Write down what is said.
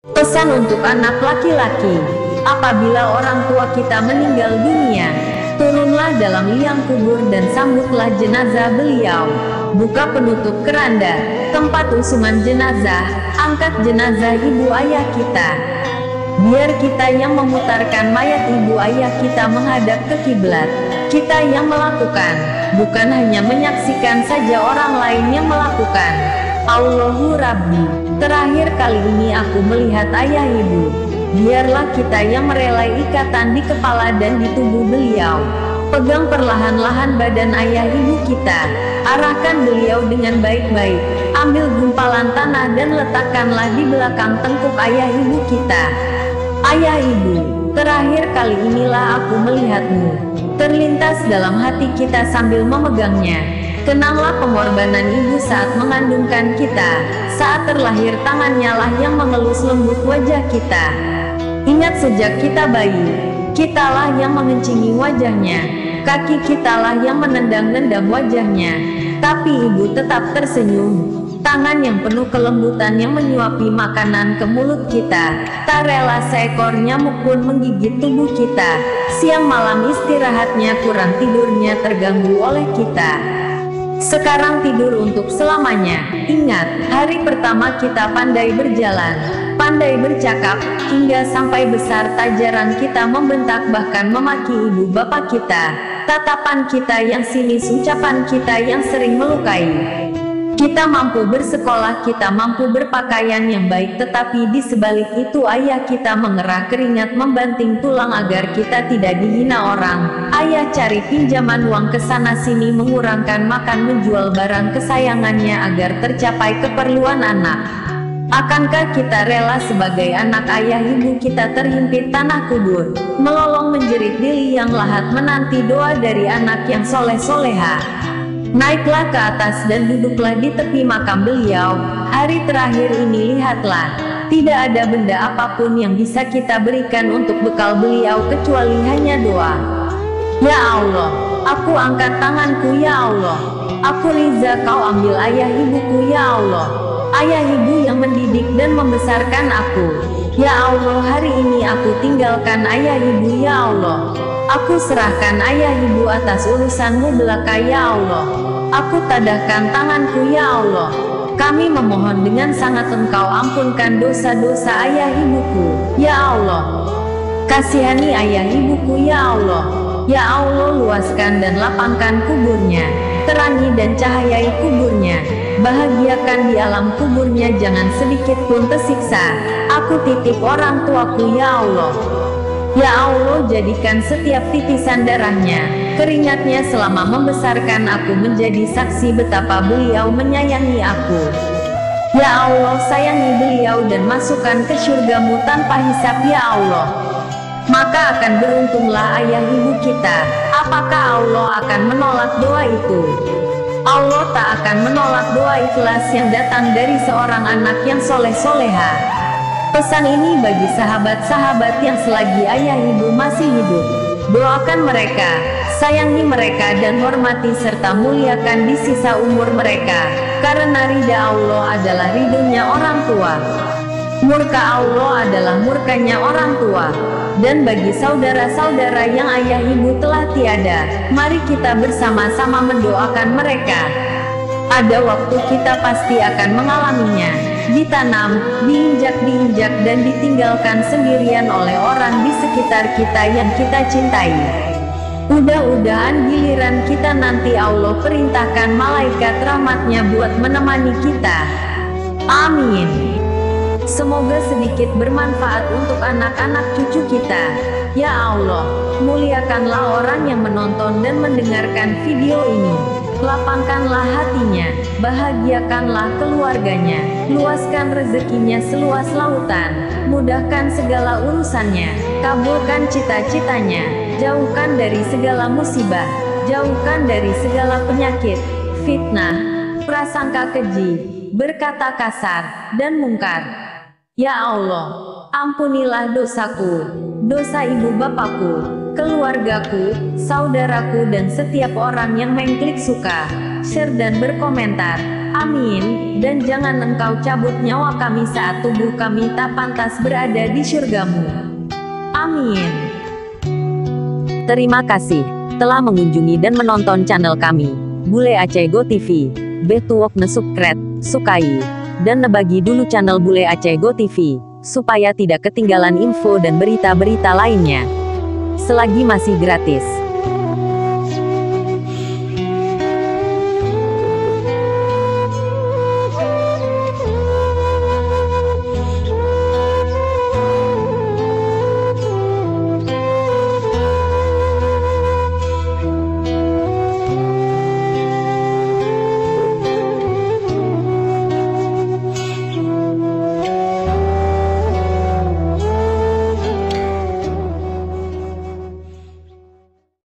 Pesan untuk anak laki-laki, apabila orang tua kita meninggal dunia, turunlah dalam liang kubur dan sambutlah jenazah beliau. Buka penutup keranda, tempat usungan jenazah, angkat jenazah ibu ayah kita. Biar kita yang memutarkan mayat ibu ayah kita menghadap ke kiblat. Kita yang melakukan, bukan hanya menyaksikan saja orang lain yang melakukan. Allahu Rabbi, terakhir kali ini aku melihat ayah ibu. Biarlah kita yang merelai ikatan di kepala dan di tubuh beliau. Pegang perlahan-lahan badan ayah ibu kita. Arahkan beliau dengan baik-baik. Ambil gumpalan tanah dan letakkanlah di belakang tengkuk ayah ibu kita. Ayah ibu, terakhir kali inilah aku melihatmu. Terlintas dalam hati kita sambil memegangnya. Kenanglah pengorbanan ibu saat mengandungkan kita. Saat terlahir tangannya lah yang mengelus lembut wajah kita. Ingat sejak kita bayi, kitalah yang mengencingi wajahnya. Kaki kitalah yang menendang-nendang wajahnya. Tapi ibu tetap tersenyum. Tangan yang penuh kelembutan yang menyuapi makanan ke mulut kita. Tak rela seekor nyamuk pun menggigit tubuh kita. Siang malam istirahatnya kurang, tidurnya terganggu oleh kita. Sekarang tidur untuk selamanya. Ingat, hari pertama kita pandai berjalan, pandai bercakap, hingga sampai besar tak jarang kita membentak bahkan memaki ibu bapak kita. Tatapan kita yang sinis, ucapan kita yang sering melukai. Kita mampu bersekolah, kita mampu berpakaian yang baik, tetapi di sebalik itu ayah kita mengerah keringat membanting tulang agar kita tidak dihina orang. Ayah cari pinjaman uang ke sana sini, mengurangkan makan, menjual barang kesayangannya agar tercapai keperluan anak. Akankah kita rela sebagai anak ayah ibu kita terhimpit tanah kubur, melolong menjerit di liang lahat menanti doa dari anak yang soleh-soleha? Naiklah ke atas dan duduklah di tepi makam beliau. Hari terakhir ini lihatlah, tidak ada benda apapun yang bisa kita berikan untuk bekal beliau kecuali hanya doa. Ya Allah, aku angkat tanganku ya Allah. Aku riza kau ambil ayah ibuku ya Allah. Ayah ibu yang mendidik dan membesarkan aku. Ya Allah, hari ini aku tinggalkan ayah ibu ya Allah. Aku serahkan ayah ibu atas urusanmu belaka ya Allah. Aku tadahkan tanganku ya Allah. Kami memohon dengan sangat Engkau ampunkan dosa-dosa ayah ibuku ya Allah. Kasihani ayah ibuku ya Allah. Ya Allah, luaskan dan lapangkan kuburnya, terangi dan cahayai kuburnya, bahagiakan di alam kuburnya, jangan sedikit pun tersiksa. Aku titip orang tuaku ya Allah. Ya Allah, jadikan setiap titisan darahnya, keringatnya selama membesarkan aku menjadi saksi betapa beliau menyayangi aku. Ya Allah, sayangi beliau dan masukkan ke surgamu tanpa hisab ya Allah. Maka akan beruntunglah ayah ibu kita. Apakah Allah akan menolak doa itu? Allah tak akan menolak doa ikhlas yang datang dari seorang anak yang soleh-soleha. Pesan ini bagi sahabat-sahabat yang selagi ayah ibu masih hidup. Doakan mereka, sayangi mereka dan hormati serta muliakan di sisa umur mereka. Karena ridha Allah adalah ridhonya orang tua. Murka Allah adalah murkanya orang tua. Dan bagi saudara-saudara yang ayah ibu telah tiada, mari kita bersama-sama mendoakan mereka. Ada waktu kita pasti akan mengalaminya. Ditanam, diinjak-diinjak dan ditinggalkan sendirian oleh orang di sekitar kita yang kita cintai. Mudah-mudahan giliran kita nanti Allah perintahkan malaikat rahmatnya buat menemani kita. Amin. Semoga sedikit bermanfaat untuk anak-anak cucu kita. Ya Allah, muliakanlah orang yang menonton dan mendengarkan video ini. Lapangkanlah hatinya, bahagiakanlah keluarganya, luaskan rezekinya seluas lautan, mudahkan segala urusannya, kabulkan cita-citanya, jauhkan dari segala musibah, jauhkan dari segala penyakit, fitnah, prasangka keji, berkata kasar, dan mungkar. Ya Allah, ampunilah dosaku, dosa ibu bapakku, keluargaku, saudaraku dan setiap orang yang mengklik suka, share dan berkomentar. Amin, dan jangan engkau cabut nyawa kami saat tubuh kami tak pantas berada di syurgamu. Amin. Terima kasih telah mengunjungi dan menonton channel kami, Bule Aceh Go TV. Betuok ne subscribe, sukai, dan nebagi dulu channel Bule Aceh Go TV, supaya tidak ketinggalan info dan berita-berita lainnya. Selagi masih gratis.